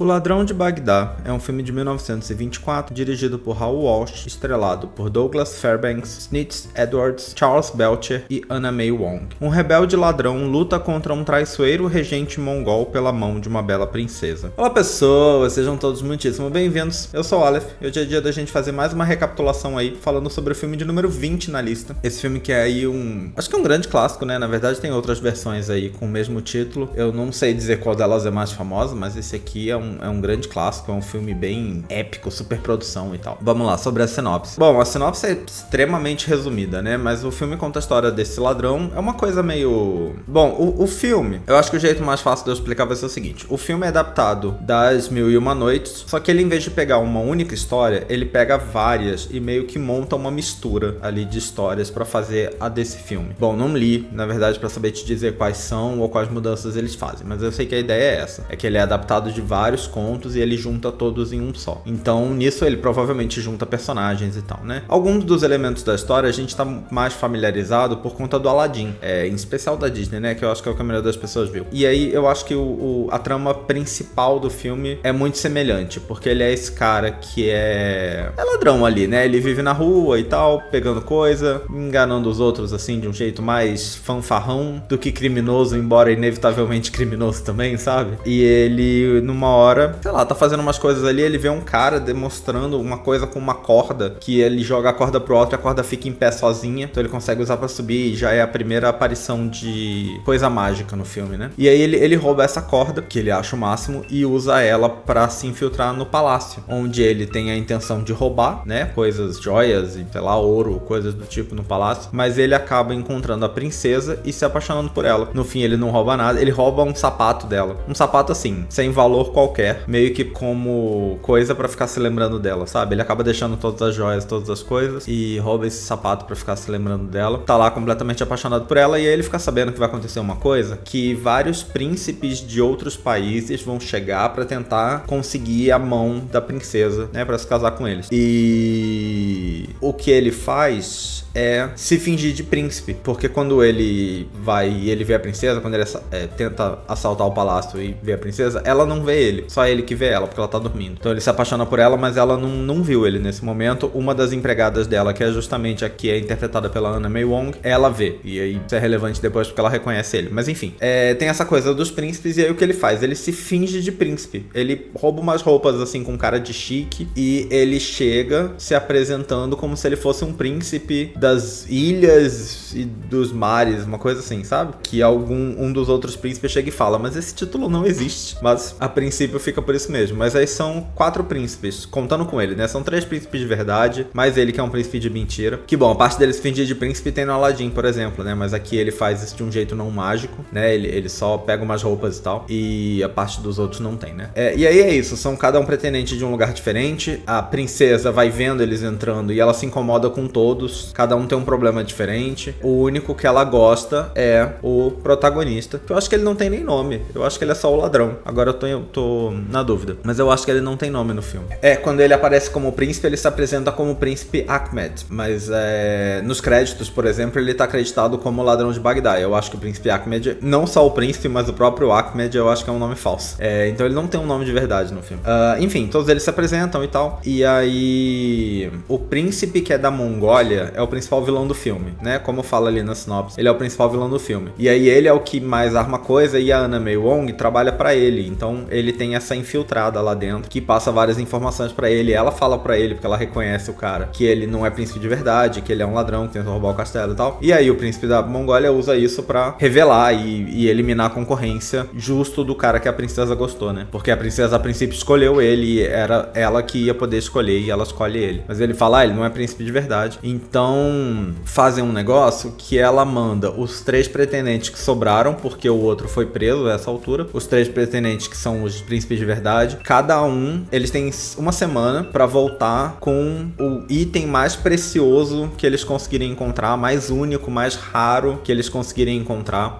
O Ladrão de Bagdá é um filme de 1924 dirigido por Raoul Walsh, estrelado por Douglas Fairbanks, Snitz Edwards, Charles Belcher e Anna May Wong. Um rebelde ladrão luta contra um traiçoeiro regente mongol pela mão de uma bela princesa. Olá pessoas, sejam todos muitíssimo bem-vindos. Eu sou o Aleph e hoje é dia da gente fazer mais uma recapitulação aí, falando sobre o filme de número 20 na lista. Esse filme que é aí acho que é um grande clássico, né? Na verdade tem outras versões aí com o mesmo título. Eu não sei dizer qual delas é mais famosa, mas esse aqui é um grande clássico, é um filme bem épico, super produção e tal. Vamos lá, sobre a sinopse. Bom, a sinopse é extremamente resumida, né? Mas o filme conta a história desse ladrão. É uma coisa meio... Bom, o filme, eu acho que o jeito mais fácil de eu explicar vai ser o seguinte. O filme é adaptado das Mil e Uma Noites, só que ele, em vez de pegar uma única história, ele pega várias e meio que monta uma mistura ali de histórias pra fazer a desse filme. Bom, não li, na verdade, pra saber te dizer quais são ou quais mudanças eles fazem, mas eu sei que a ideia é essa. É que ele é adaptado de vários contos e ele junta todos em um só. Então, nisso ele provavelmente junta personagens e tal, né? Alguns dos elementos da história a gente tá mais familiarizado por conta do Aladdin, em especial da Disney, né? Que eu acho que é o que a maioria das pessoas viu. E aí eu acho que a trama principal do filme é muito semelhante, porque ele é esse cara que é ladrão ali, né? Ele vive na rua e tal, pegando coisa, enganando os outros assim de um jeito mais fanfarrão do que criminoso, embora inevitavelmente criminoso também, sabe? E ele, numa hora, sei lá, tá fazendo umas coisas ali, ele vê um cara demonstrando uma coisa com uma corda, que ele joga a corda pro alto e a corda fica em pé sozinha, então ele consegue usar pra subir e já é a primeira aparição de coisa mágica no filme, né? E aí ele rouba essa corda, que ele acha o máximo, e usa ela pra se infiltrar no palácio, onde ele tem a intenção de roubar, né, coisas, joias e, sei lá, ouro, coisas do tipo no palácio, mas ele acaba encontrando a princesa e se apaixonando por ela. No fim ele não rouba nada, ele rouba um sapato dela, um sapato assim, sem valor qualquer, meio que como coisa pra ficar se lembrando dela, sabe? Ele acaba deixando todas as joias, todas as coisas e rouba esse sapato pra ficar se lembrando dela. Tá lá completamente apaixonado por ela e aí ele fica sabendo que vai acontecer uma coisa, que vários príncipes de outros países vão chegar pra tentar conseguir a mão da princesa, né? Pra se casar com eles. E o que ele faz é se fingir de príncipe, porque quando ele vai e ele vê a princesa, quando ele tenta assaltar o palácio e vê a princesa, ela não vê ele, só ele que vê ela, porque ela tá dormindo. Então ele se apaixona por ela, mas ela não viu ele nesse momento. Uma das empregadas dela, que é justamente a que é interpretada pela Anna May Wong, ela vê, e aí isso é relevante depois porque ela reconhece ele. Mas enfim, tem essa coisa dos príncipes, e aí o que ele faz? Ele se finge de príncipe, ele rouba umas roupas assim com cara de chique, e ele chega se apresentando como se ele fosse um príncipe das ilhas e dos mares, uma coisa assim, sabe? Que um dos outros príncipes chega e fala, mas esse título não existe. Mas a princípio fica por isso mesmo. Mas aí são 4 príncipes, contando com ele, né? São 3 príncipes de verdade, mais ele que é um príncipe de mentira. Que bom, a parte dele se fingir de príncipe tem no Aladdin, por exemplo, né? Mas aqui ele faz isso de um jeito não mágico, né? Ele só pega umas roupas e tal, e a parte dos outros não tem, né? E aí é isso, são cada um pretendente de um lugar diferente. A princesa vai vendo eles entrando e ela se incomoda com todos, cada um tem um problema diferente. O único que ela gosta é o protagonista, que eu acho que ele não tem nem nome, eu acho que ele é só o ladrão. Agora eu tô na dúvida, mas eu acho que ele não tem nome no filme. Quando ele aparece como príncipe, ele se apresenta como príncipe Ahmed, mas nos créditos, por exemplo, ele tá acreditado como o Ladrão de Bagdá. Eu acho que o príncipe Ahmed, não só o príncipe, mas o próprio Ahmed, eu acho que é um nome falso. Então ele não tem um nome de verdade no filme. Enfim, todos eles se apresentam e tal, e aí o príncipe, que é da Mongólia, é o principal vilão do filme, né? Como fala ali na sinopse, ele é o principal vilão do filme. E aí ele é o que mais arma coisa e a Anna May Wong trabalha pra ele. Então ele tem essa infiltrada lá dentro que passa várias informações pra ele. Ela fala pra ele, porque ela reconhece o cara, que ele não é príncipe de verdade, que ele é um ladrão que tenta roubar o castelo e tal. E aí o príncipe da Mongólia usa isso pra revelar e eliminar a concorrência justo do cara que a princesa gostou, né? Porque a princesa a princípio escolheu ele e era ela que ia poder escolher e ela escolhe ele. Mas ele fala, ele não é príncipe de verdade. Então fazem um negócio que ela manda os 3 pretendentes que sobraram, porque o outro foi preso a essa altura, os 3 pretendentes que são os príncipes de verdade, cada um, eles têm uma semana pra voltar com o item mais precioso que eles conseguirem encontrar, mais único, mais raro que eles conseguirem encontrar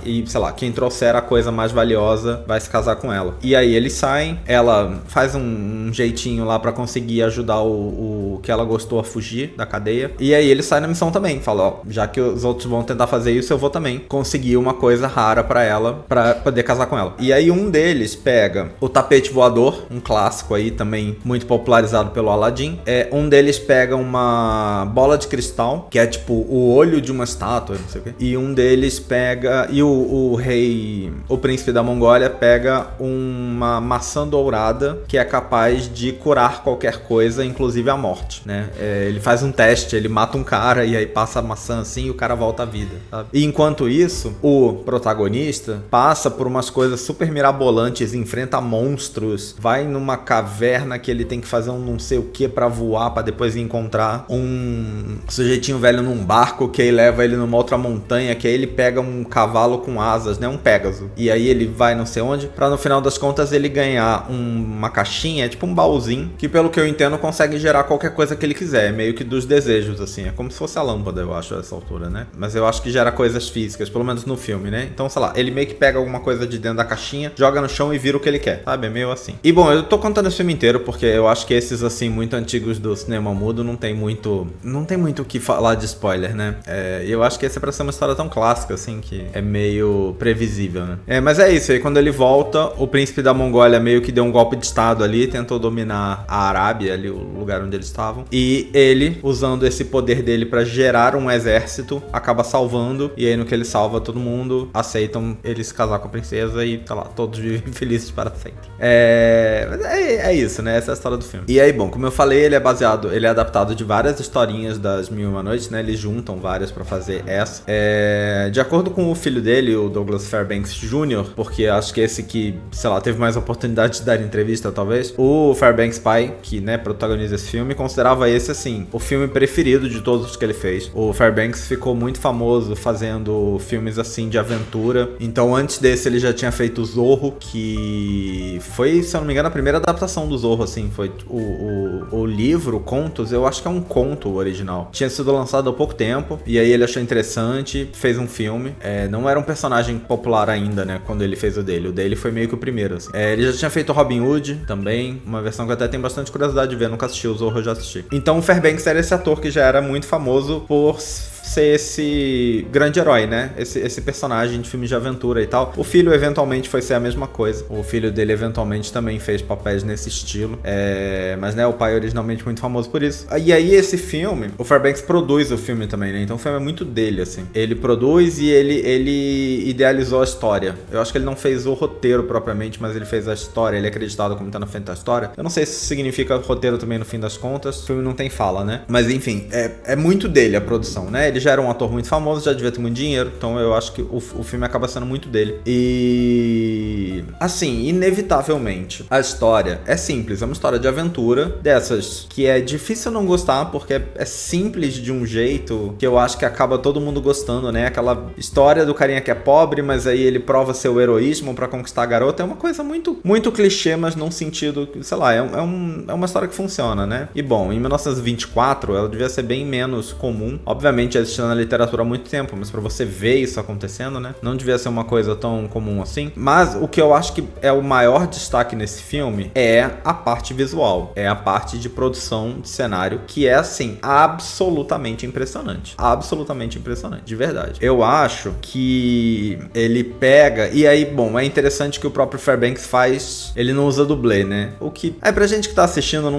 e, sei lá, quem trouxer a coisa mais valiosa vai se casar com ela. E aí eles saem, ela faz um jeitinho lá pra conseguir ajudar o que ela gostou a fugir da cadeia, cadeia. E aí ele sai na missão também. Fala, ó, já que os outros vão tentar fazer isso, eu vou também conseguir uma coisa rara pra ela, pra poder casar com ela. E aí um deles pega o tapete voador, um clássico aí também muito popularizado pelo Aladdin. Um deles pega uma bola de cristal, que é tipo o olho de uma estátua, não sei o quê. E um deles pega... E o príncipe da Mongólia pega uma maçã dourada que é capaz de curar qualquer coisa, inclusive a morte, né? Ele faz um teste, ele mata um cara e aí passa a maçã assim e o cara volta à vida, sabe? E enquanto isso, o protagonista passa por umas coisas super mirabolantes, enfrenta monstros, vai numa caverna que ele tem que fazer um não sei o que pra voar, pra depois encontrar um sujeitinho velho num barco que aí leva ele numa outra montanha, que aí ele pega um cavalo com asas, né? Um Pégaso. E aí ele vai não sei onde, pra no final das contas ele ganhar uma caixinha, tipo um baúzinho, que pelo que eu entendo consegue gerar qualquer coisa que ele quiser, meio que dos desejos, assim. É como se fosse a lâmpada, eu acho, a essa altura, né? Mas eu acho que gera coisas físicas, pelo menos no filme, né? Então, sei lá, ele meio que pega alguma coisa de dentro da caixinha, joga no chão e vira o que ele quer, sabe? É meio assim. E bom, eu tô contando esse filme inteiro porque eu acho que esses, assim, muito antigos do cinema mudo não tem muito o que falar de spoiler, né? E eu acho que esse é pra ser uma história tão clássica, assim, que é meio previsível, né? Mas é isso, aí quando ele volta, o príncipe da Mongólia meio que deu um golpe de estado ali, tentou dominar a Arábia, ali o lugar onde eles estavam, e ele, usando esse poder dele pra gerar um exército, acaba salvando, e aí no que ele salva todo mundo, aceitam ele se casar com a princesa e, sei lá, todos vivem felizes para sempre. É isso, né? Essa é a história do filme. E aí, bom, como eu falei, ele é adaptado de várias historinhas das Mil e Uma Noites, né? Eles juntam várias pra fazer essa. De acordo com o filho dele, o Douglas Fairbanks Jr., porque acho que esse que, sei lá, teve mais oportunidade de dar entrevista, talvez, o Fairbanks pai, que, né, protagoniza esse filme, considerava esse, assim, o filme preferido de todos os que ele fez. O Fairbanks ficou muito famoso fazendo filmes, assim, de aventura. Então, antes desse, ele já tinha feito Zorro, que foi, se eu não me engano, a primeira adaptação do Zorro, assim, foi o livro, Contos, eu acho que é um conto original. Tinha sido lançado há pouco tempo, e aí ele achou interessante, fez um filme. Não era um personagem popular ainda, né, quando ele fez o dele. O dele foi meio que o primeiro, assim. Ele já tinha feito Robin Hood também, uma versão que eu até tenho bastante curiosidade de ver, nunca assisti, o Zorro eu já assisti. Então o Fairbanks era esse ator que já era muito famoso por ser esse grande herói, né? Esse personagem de filmes de aventura e tal. O filho eventualmente foi ser a mesma coisa. O filho dele eventualmente também fez papéis nesse estilo. Mas, né, o pai é originalmente muito famoso por isso. E aí esse filme, o Fairbanks produz o filme também, né? Então o filme é muito dele, assim. Ele produz e ele idealizou a história. Eu acho que ele não fez o roteiro propriamente, mas ele fez a história. Ele é acreditado como tá na frente da história. Eu não sei se isso significa roteiro também no fim das contas. O filme não tem fala, né? Mas enfim, é muito dele a produção, né? Ele já era um ator muito famoso, já devia ter muito dinheiro, então eu acho que o filme acaba sendo muito dele. E assim, inevitavelmente, a história é simples, é uma história de aventura, dessas que é difícil não gostar, porque é simples de um jeito que eu acho que acaba todo mundo gostando, né? Aquela história do carinha que é pobre, mas aí ele prova seu heroísmo pra conquistar a garota, é uma coisa muito, muito clichê, mas num sentido, sei lá, é uma história que funciona, né? E bom, em 1924, ela devia ser bem menos comum, obviamente existindo na literatura há muito tempo, mas pra você ver isso acontecendo, né? Não devia ser uma coisa tão comum assim. Mas o que eu acho que é o maior destaque nesse filme é a parte visual. É a parte de produção de cenário, que é, assim, absolutamente impressionante. Absolutamente impressionante, de verdade. Eu acho que ele pega... E aí, bom, é interessante que o próprio Fairbanks faz... Ele não usa dublê, né? O que... pra gente que tá assistindo,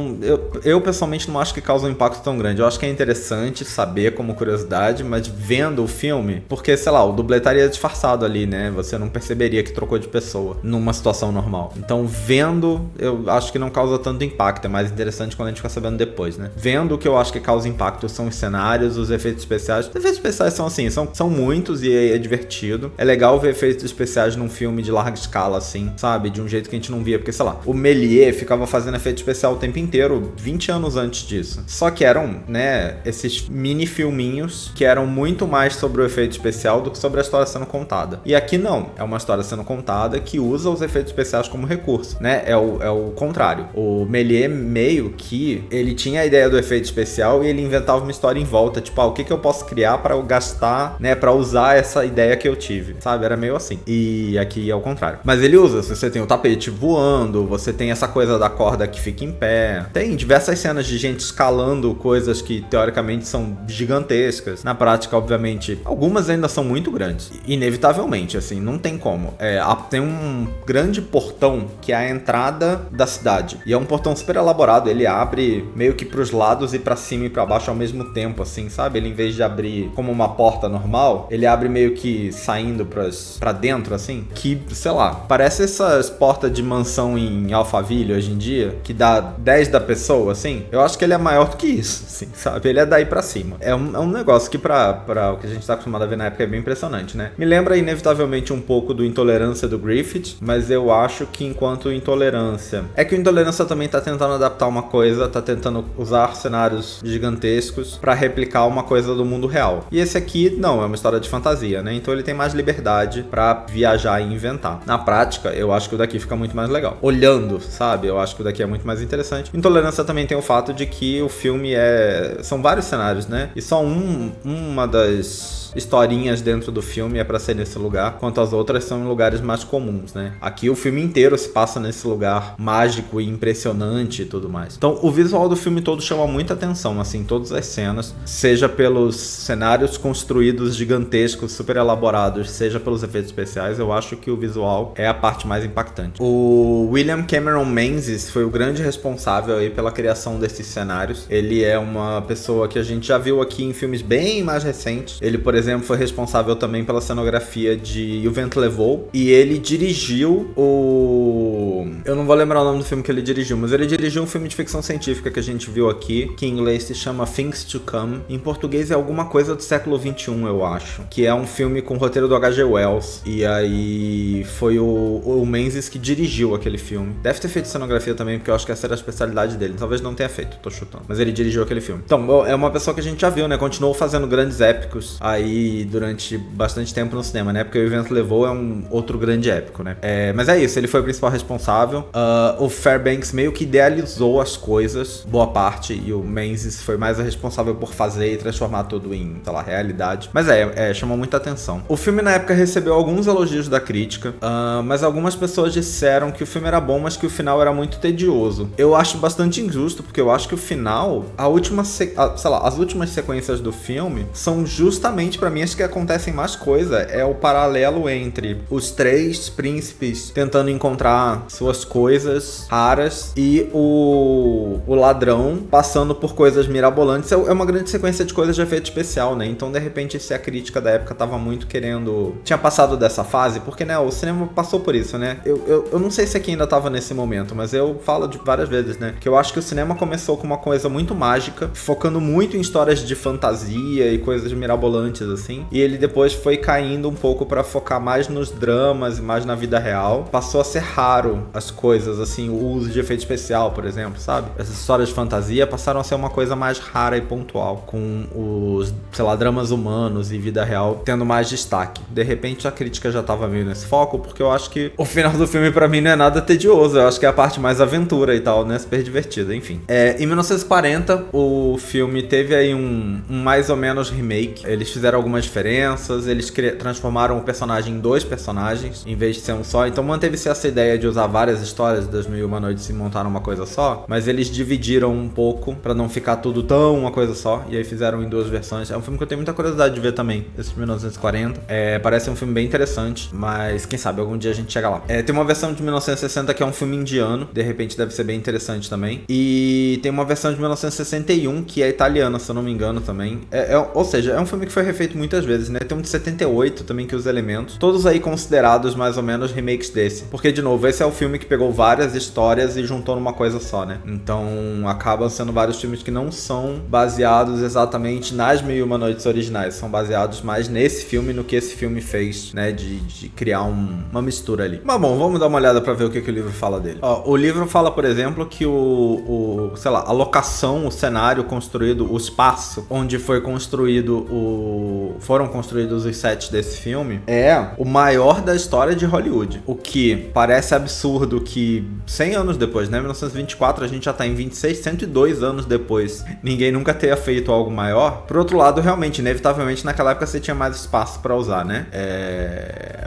eu pessoalmente não acho que causa um impacto tão grande. Eu acho que é interessante saber, como curiosidade, mas vendo o filme, porque, sei lá, o dublê estaria disfarçado ali, né? Você não perceberia que trocou de pessoa numa situação normal. Então, vendo, eu acho que não causa tanto impacto. É mais interessante quando a gente fica sabendo depois, né? Vendo, o que eu acho que causa impacto são os cenários, os efeitos especiais. Os efeitos especiais são assim, são muitos e é divertido. É legal ver efeitos especiais num filme de larga escala, assim, sabe? De um jeito que a gente não via, porque, sei lá, o Méliès ficava fazendo efeito especial o tempo inteiro, 20 anos antes disso. Só que eram, né, esses mini filminhos filmes que eram muito mais sobre o efeito especial do que sobre a história sendo contada. E aqui não, é uma história sendo contada que usa os efeitos especiais como recurso, né? É o contrário. O Méliès meio que ele tinha a ideia do efeito especial e ele inventava uma história em volta, tipo, o que eu posso criar para eu gastar, né, para usar essa ideia que eu tive, sabe? Era meio assim. E aqui é o contrário. Mas ele usa, você tem o tapete voando, você tem essa coisa da corda que fica em pé, tem diversas cenas de gente escalando coisas que teoricamente são gigantescas. Na prática, obviamente, algumas ainda são muito grandes. Inevitavelmente, assim, não tem como. Tem um grande portão que é a entrada da cidade. E é um portão super elaborado, ele abre meio que pros lados e pra cima e pra baixo ao mesmo tempo, assim, sabe? Ele, em vez de abrir como uma porta normal, ele abre meio que saindo pra dentro, assim, que, sei lá, parece essas portas de mansão em Alphaville hoje em dia, que dá 10 da pessoa, assim. Eu acho que ele é maior do que isso, assim, sabe? Ele é daí pra cima. É um negócio que pra o que a gente tá acostumado a ver na época é bem impressionante, né? Me lembra inevitavelmente um pouco do Intolerância do Griffith, mas eu acho que enquanto Intolerância... É que o Intolerância também tá tentando adaptar uma coisa, tá tentando usar cenários gigantescos pra replicar uma coisa do mundo real. E esse aqui, não, é uma história de fantasia, né? Então ele tem mais liberdade pra viajar e inventar. Na prática, eu acho que o daqui fica muito mais legal. Olhando, sabe? Eu acho que o daqui é muito mais interessante. Intolerância também tem o fato de que o filme são vários cenários, né? E só uma das historinhas dentro do filme é pra ser nesse lugar, enquanto as outras são em lugares mais comuns, né? Aqui o filme inteiro se passa nesse lugar mágico e impressionante e tudo mais. Então o visual do filme todo chama muita atenção, assim, todas as cenas, seja pelos cenários construídos gigantescos, super elaborados, seja pelos efeitos especiais, eu acho que o visual é a parte mais impactante. O William Cameron Menzies foi o grande responsável aí pela criação desses cenários. Ele é uma pessoa que a gente já viu aqui em filmes bem mais recentes. Ele, por exemplo, foi responsável também pela cenografia de O Vento Levou, e ele dirigiu eu não vou lembrar o nome do filme que ele dirigiu, mas ele dirigiu um filme de ficção científica que a gente viu aqui, que em inglês se chama Things to Come. Em português é alguma coisa do século XXI, eu acho. Que é um filme com o roteiro do H.G. Wells. E aí foi o Menzies que dirigiu aquele filme. Deve ter feito cenografia também, porque eu acho que essa era a especialidade dele. Talvez não tenha feito, tô chutando. Mas ele dirigiu aquele filme. Então, é uma pessoa que a gente já viu, né? Continuou fazendo grandes épicos aí durante bastante tempo no cinema, né? Porque O Vento Levou é um outro grande épico, né? Mas é isso, ele foi o principal responsável. O Fairbanks meio que idealizou as coisas, boa parte, e o Menzies foi mais o responsável por fazer e transformar tudo em, sei lá, realidade. Mas chamou muita atenção. O filme na época recebeu alguns elogios da crítica, mas algumas pessoas disseram que o filme era bom, mas que o final era muito tedioso. Eu acho bastante injusto, porque eu acho que o final, as últimas sequências do filme são justamente, pra mim, as que acontecem mais coisa. É o paralelo entre os três príncipes tentando encontrar suas coisas raras e o ladrão passando por coisas mirabolantes. É uma grande sequência de coisas de efeito especial, né? Então, de repente, se a crítica da época tava muito tinha passado dessa fase, porque, né, o cinema passou por isso, né? Eu não sei se aqui ainda tava nesse momento, mas eu falo várias vezes, né? Que eu acho que o cinema começou com uma coisa muito mágica, focando muito em histórias de fantasia e coisas mirabolantes, assim. E ele depois foi caindo um pouco pra focar mais nos dramas e mais na vida real. Passou a ser raro as coisas, assim, o uso de efeito especial, por exemplo, sabe? Essas histórias de fantasia passaram a ser uma coisa mais rara e pontual, com os, sei lá, dramas humanos e vida real tendo mais destaque. De repente a crítica já tava meio nesse foco, porque eu acho que o final do filme pra mim não é nada tedioso, eu acho que é a parte mais aventura e tal, né? Super divertida, enfim. Em 1940, o filme teve aí um mais ou menos remake. Eles fizeram algumas diferenças, eles transformaram o personagem em 2 personagens, em vez de ser um só, então manteve-se essa ideia de usar várias histórias das Mil e Uma Noites e montar uma coisa só, mas eles dividiram um pouco pra não ficar tudo tão uma coisa só, e aí fizeram em 2 versões. É um filme que eu tenho muita curiosidade de ver também, esse de 1940. Parece um filme bem interessante, mas quem sabe algum dia a gente chega lá. Tem uma versão de 1960 que é um filme indiano, de repente deve ser bem interessante também, e tem uma versão de 1961 que é italiana, se eu não me engano também. Ou seja, é um filme que foi refeito muitas vezes, né? Tem um de 78 também, que os elementos, todos aí considerados mais ou menos remakes desse, porque de novo, esse é o filme filme que pegou várias histórias e juntou numa coisa só, né? Então acabam sendo vários filmes que não são baseados exatamente nas Mil e Uma Noites originais, são baseados mais nesse filme, no que esse filme fez, né? De criar uma mistura ali. Mas bom, vamos dar uma olhada pra ver o que o livro fala dele. Ó, o livro fala, por exemplo, que sei lá, a locação, o cenário construído, o espaço onde foram construídos os sets desse filme é o maior da história de Hollywood. O que parece absurdo que 100 anos depois, né? 1924, a gente já tá em 26, 102 anos depois, ninguém nunca tenha feito algo maior. Por outro lado, realmente, inevitavelmente, naquela época você tinha mais espaço pra usar, né?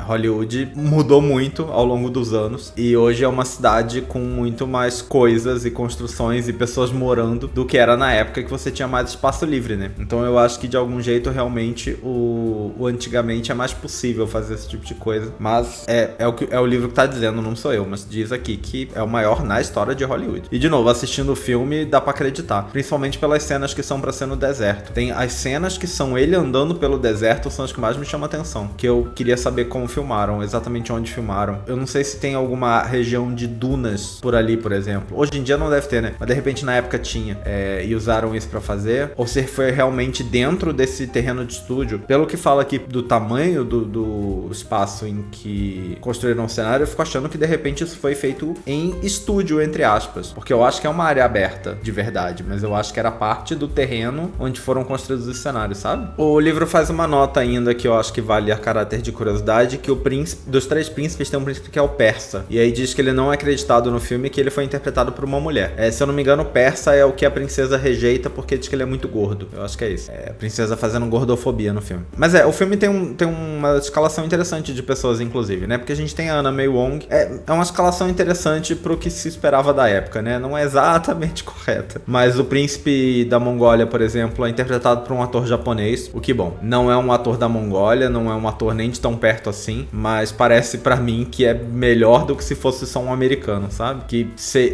Hollywood mudou muito ao longo dos anos e hoje é uma cidade com muito mais coisas e construções e pessoas morando do que era na época que você tinha mais espaço livre, né? Então eu acho que de algum jeito realmente o antigamente é mais possível fazer esse tipo de coisa, mas é o livro que tá dizendo, não sou eu, mas diz aqui que é o maior na história de Hollywood. E de novo, assistindo o filme dá pra acreditar, principalmente pelas cenas que são pra ser no deserto. Tem as cenas que são ele andando pelo deserto, são as que mais me chamam a atenção, que eu queria saber como filmaram, exatamente onde filmaram. Eu não sei se tem alguma região de dunas por ali, por exemplo. Hoje em dia não deve ter, né? Mas de repente na época tinha, e usaram isso pra fazer, ou se foi realmente dentro desse terreno de estúdio. Pelo que fala aqui do tamanho do espaço em que construíram o cenário, eu fico achando que de repente isso foi feito em estúdio, entre aspas, porque eu acho que é uma área aberta de verdade, mas eu acho que era parte do terreno onde foram construídos os cenários, sabe? O livro faz uma nota ainda que eu acho que vale a caráter de curiosidade, que o príncipe, dos três príncipes, tem um príncipe que é o persa, e aí diz que ele não é acreditado no filme, que ele foi interpretado por uma mulher. Se eu não me engano, o persa é o que a princesa rejeita porque diz que ele é muito gordo. Eu acho que é isso. A princesa fazendo gordofobia no filme. Mas o filme tem uma escalação interessante de pessoas, inclusive, né? Porque a gente tem a Anna May Wong. É uma escalação interessante pro que se esperava da época, né? Não é exatamente correta. Mas o príncipe da Mongólia, por exemplo, é interpretado por um ator japonês. O que, bom, não é um ator da Mongólia, não é um ator nem de tão perto assim, mas parece pra mim que é melhor do que se fosse só um americano, sabe? Que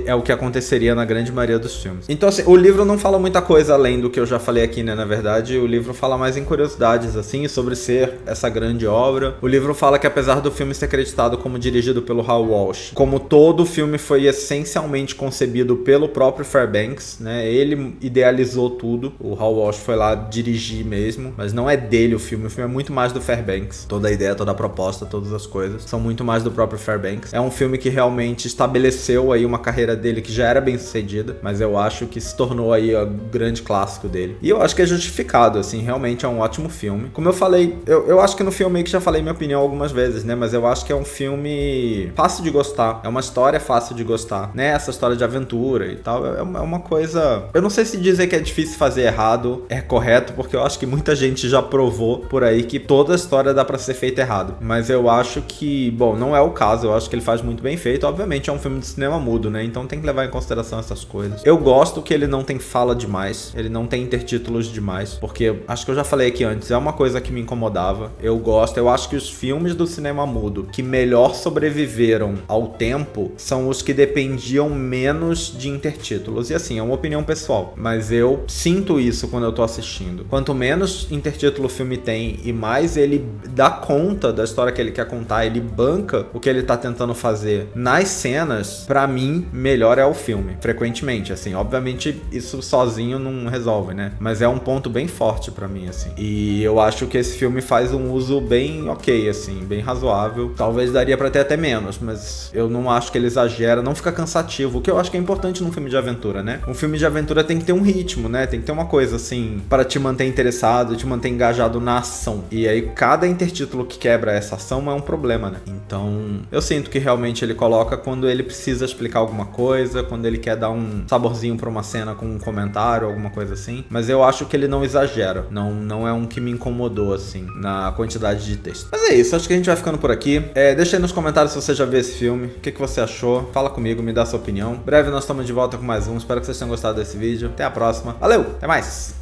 é o que aconteceria na grande maioria dos filmes. Então, assim, o livro não fala muita coisa além do que eu já falei aqui, né? Na verdade, o livro fala mais em curiosidades, assim, sobre ser essa grande obra. O livro fala que apesar do filme ser acreditado como dirigido pelo Hal Walsh, como todo o filme foi essencialmente concebido pelo próprio Fairbanks, né? Ele idealizou tudo. O Hal Walsh foi lá dirigir mesmo, mas não é dele o filme é muito mais do Fairbanks. Toda a ideia, toda a proposta, todas as coisas são muito mais do próprio Fairbanks. É um filme que realmente estabeleceu aí uma carreira dele que já era bem sucedida, mas eu acho que se tornou aí o grande clássico dele. E eu acho que é justificado, assim, realmente é um ótimo filme. Como eu falei, eu acho que no filme que já falei minha opinião algumas vezes, né? Mas eu acho que é um filme fácil de gostar. É uma história fácil de gostar, né? Essa história de aventura e tal, é uma coisa... Eu não sei se dizer que é difícil fazer errado é correto, porque eu acho que muita gente já provou por aí que toda a história dá pra ser feita errado. Mas eu acho que, bom, não é o caso. Eu acho que ele faz muito bem feito. Obviamente é um filme de cinema mudo, né? Então tem que levar em consideração essas coisas. Eu gosto que ele não tem fala demais, ele não tem intertítulos demais, porque acho que eu já falei aqui antes, é uma coisa que me incomodava. Eu acho que os filmes do cinema mudo que melhor sobreviveram ao tempo são os que dependiam menos de intertítulos. E assim, é uma opinião pessoal, mas eu sinto isso quando eu tô assistindo. Quanto menos intertítulo o filme tem e mais ele dá conta da história que ele quer contar, ele banca o que ele tá tentando fazer nas cenas, pra mim, melhor é o filme. Frequentemente, assim, obviamente isso sozinho não resolve, né? Mas é um ponto bem forte pra mim, assim. E eu acho que esse filme faz um uso bem ok, assim, bem razoável. Talvez daria pra ter até menos, mas eu não acho que ele exagera, não fica cansativo, o que eu acho que é importante num filme de aventura, né? Um filme de aventura tem que ter um ritmo, né? Tem que ter uma coisa, assim, para te manter interessado, te manter engajado na ação. E aí, cada intertítulo que quebra essa ação é um problema, né? Então, eu sinto que realmente ele coloca quando ele precisa explicar alguma coisa, quando ele quer dar um saborzinho pra uma cena com um comentário, alguma coisa assim. Mas eu acho que ele não exagera. Não é um que me incomodou, assim, na quantidade de texto. Mas é isso, acho que a gente vai ficando por aqui. Deixa aí nos comentários se você já viu esse filme, o que você achou. Fala comigo, me dá sua opinião. Breve nós estamos de volta com mais um. Espero que vocês tenham gostado desse vídeo. Até a próxima. Valeu, até mais!